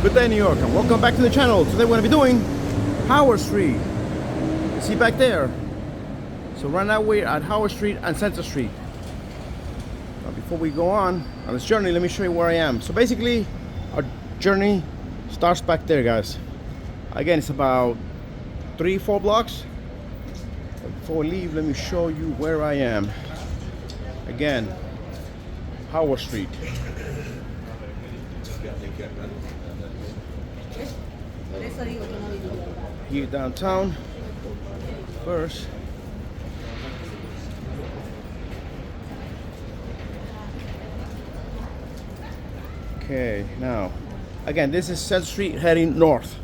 Good day, New York, and welcome back to the channel. Today we're going to be doing Howard Street. You see back there? So right now we're at Howard Street and Center Street. Now before we go on this journey, let me show you where I am. So basically, our journey starts back there, guys. Again, it's about 3-4 blocks. But before we leave, let me show you where I am. Again, Howard Street. Here downtown first. Okay, now again, this is 7th Street heading north.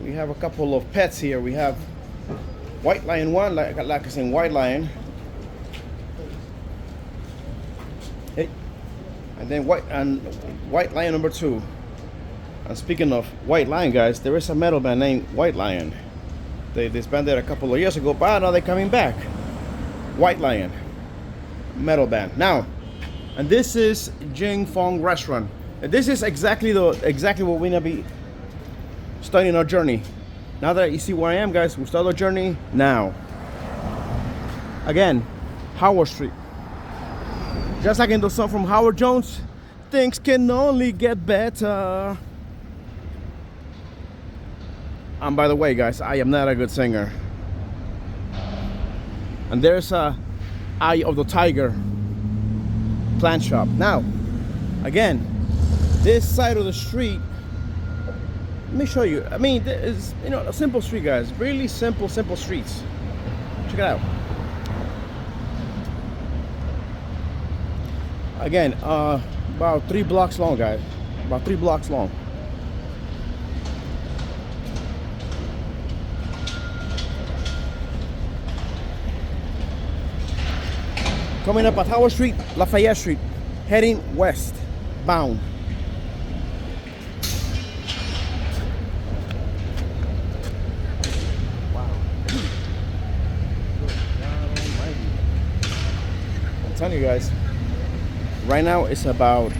We have a couple of pets here. We have White Lion 1, like I said, White Lion. Hey. And then White Lion number 2. And speaking of White Lion, guys, there is a metal band named White Lion. They disbanded a couple of years ago, but now they're coming back. White Lion metal band. Now, and this is Jing Fong Restaurant. And this is exactly what we're gonna be starting our journey. Now that you see where I am, guys, we'll start our journey now. Again, Howard Street. Just like in the song from Howard Jones, things can only get better. And by the way, guys, I am not a good singer. And there's a Eye of the Tiger plant shop. Now, again, this side of the street, let me show you. I mean, this is, a simple street, guys. Really simple streets. Check it out. Again, about 3 blocks long, guys. About 3 blocks long. Coming up at Howard Street, Lafayette Street, heading west bound. Wow. I'm telling you guys, right now it's about,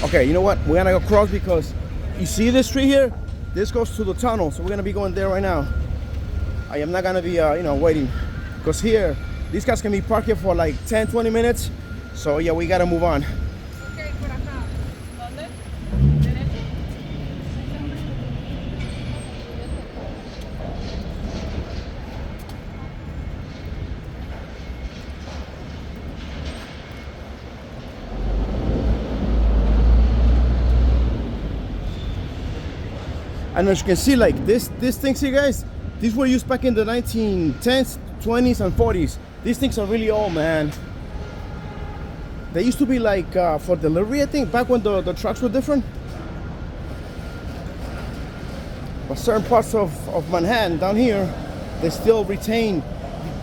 okay, you know what? We're gonna go across because you see this street here? This goes to the tunnel, so we're gonna be going there right now. I am not gonna be, waiting. Because here, these cars can be parked here for like 10-20 minutes. So yeah, we gotta move on. Okay, por acá. ¿Dónde? And as you can see, like these things here, guys, these were used back in the 1910s, 20s, and 40s. These things are really old, man. They used to be like for delivery, I think, back when the trucks were different. But certain parts of Manhattan down here, they still retain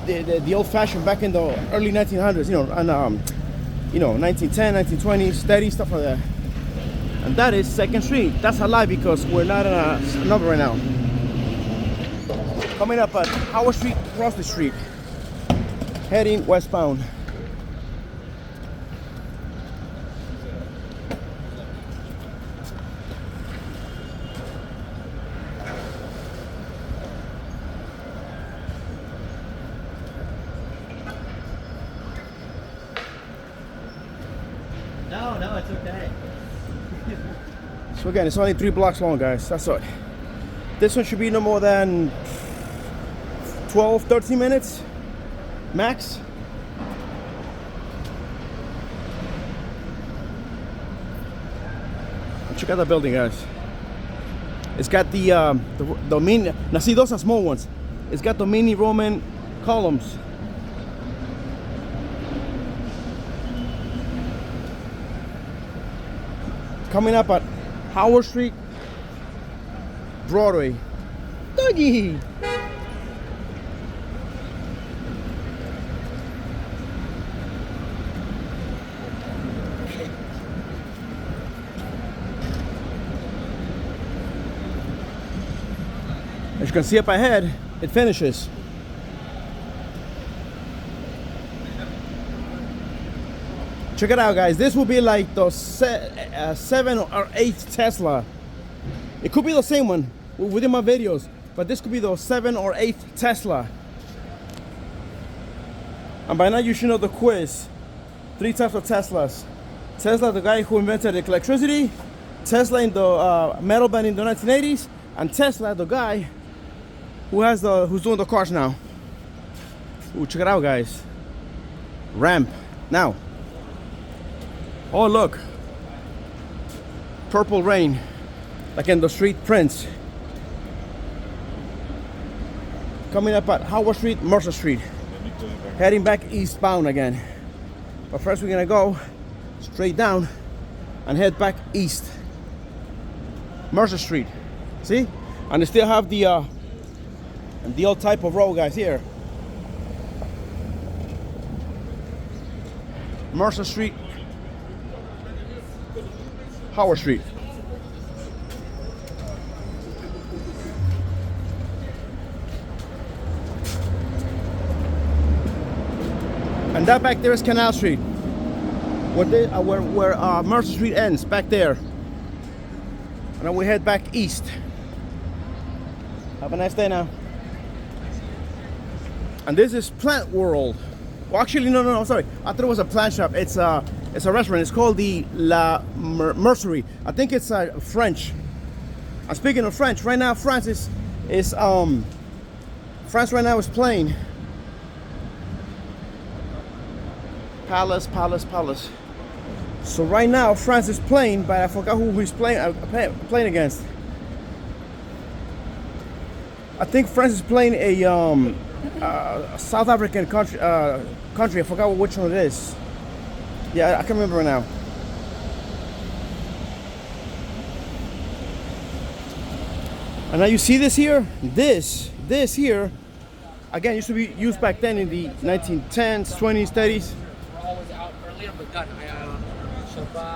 the old fashioned back in the early 1900s, and 1910, 1920s, steady stuff like that. And that is 2nd Street. That's a lie because we're not in a number right now. Coming up at Howard Street, across the street, heading westbound. No, it's okay. So again, it's only 3 blocks long, guys. That's it. This one should be no more than 12-13 minutes max. Check out the building, guys. It's got the mini. Now see, those are small ones. It's got the mini Roman columns. Coming up at Howard Street, Broadway. Doggy. As you can see up ahead, it finishes. Check it out, guys. This will be like the 7 or 8 Tesla. It could be the same one within my videos, but this could be the 7 or 8 Tesla. And by now you should know the quiz. 3 types of Teslas. Tesla, the guy who invented electricity. Tesla in the metal band in the 1980s. And Tesla, the guy who's doing the cars now. Ooh, check it out, guys. Ramp. Now. Oh, look. Purple rain. Like in the street prints. Coming up at Howard Street, Mercer Street. Heading back eastbound again. But first we're gonna go straight down and head back east. Mercer Street. See? And they still have the old type of road, guys, here. Mercer Street, Howard Street. And that back there is Canal Street, where Mercer Street ends, back there. And then we head back east. Have a nice day now. And this is Plant World. Well, actually, no, sorry. I thought it was a plant shop. It's a restaurant. It's called the La Mercerie. I think it's French. And speaking of French, right now France right now is playing. Palace. So right now France is playing, but I forgot who he's playing against. I think France is playing a South African country. I forgot which one it is. Yeah, I can't remember now. And now you see this here. This here, again, used to be used back then in the 1910s, 20s, 30s.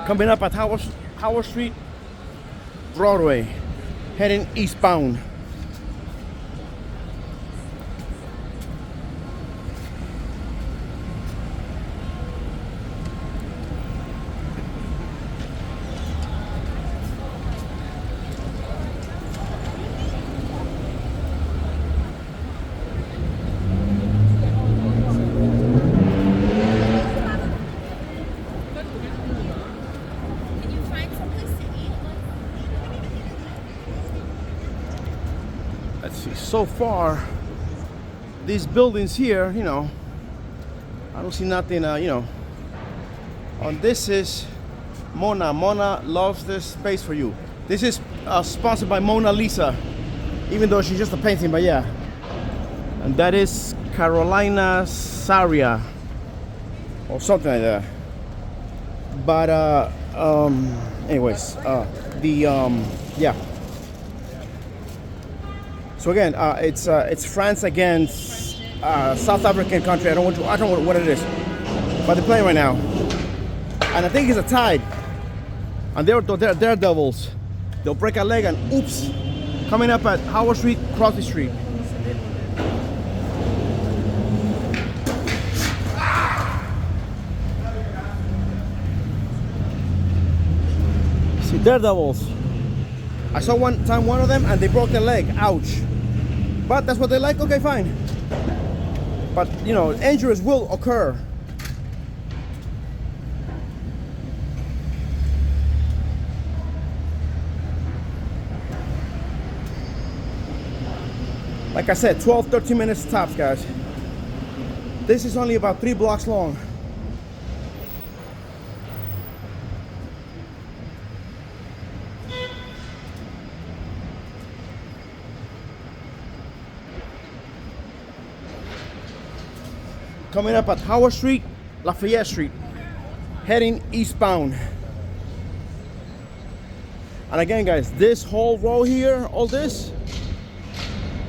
Coming up at Howard Street, Broadway, heading eastbound. Let's see, so far, these buildings here, you know, I don't see nothing, you know. On this is Mona. Mona loves this space for you. This is sponsored by Mona Lisa, even though she's just a painting, but yeah. And that is Carolina Saria, or something like that. But, anyways, yeah. So again, it's France against South African country. I don't know what it is, but they're playing right now, and I think it's a tie. And they're devils. They'll break a leg and oops, coming up at Howard Street, Crosby Street. See, daredevils. I saw one of them and they broke their leg. Ouch. But that's what they like. Okay, fine. But you know, injuries will occur. Like I said, 12-13 minutes tops, guys. This is only about 3 blocks long. Coming up at Howard Street, Lafayette Street, heading eastbound. And again, guys, this whole row here, all this,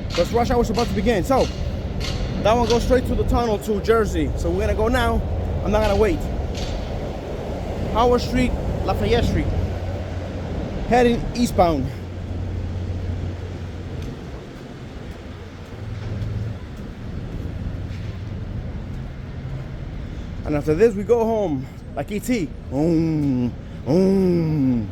because rush hour is about to begin. So that one goes straight to the tunnel to Jersey. So we're gonna go now. I'm not gonna wait. Howard Street, Lafayette Street, heading eastbound. And after this, we go home. like E.T. Boom, boom.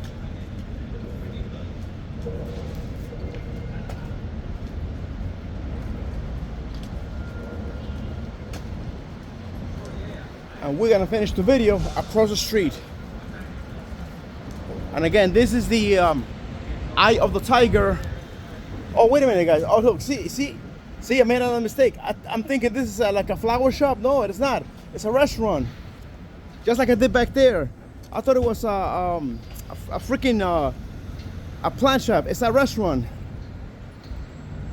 And we're gonna finish the video across the street. And again, this is the Eye of the Tiger. Oh, wait a minute, guys. Oh, look, see, I made another mistake. I'm thinking this is like a flower shop. No, it's not. It's a restaurant. Just like I did back there. I thought it was a freaking a plant shop. It's a restaurant.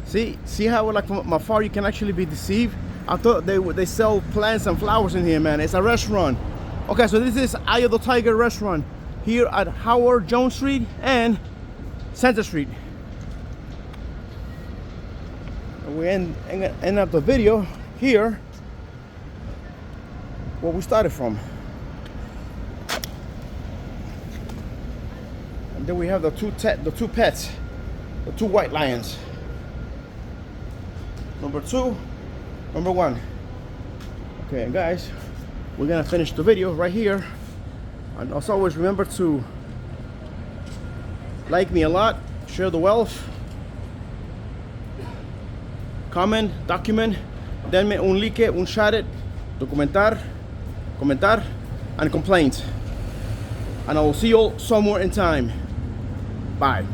See how like from afar you can actually be deceived. I thought they sell plants and flowers in here, man. It's a restaurant. Okay, so this is Eye of the Tiger restaurant here at Howard Jones Street and Center Street. And we end up the video here where we started from. And then we have the two pets, the two white lions. Number 2, number 1. Okay, and guys, we're gonna finish the video right here. And as always, remember to like me a lot, share the wealth, comment, document, denme un like, un share, documentar, comentar, and complaint. And I will see you all somewhere in time. Bye.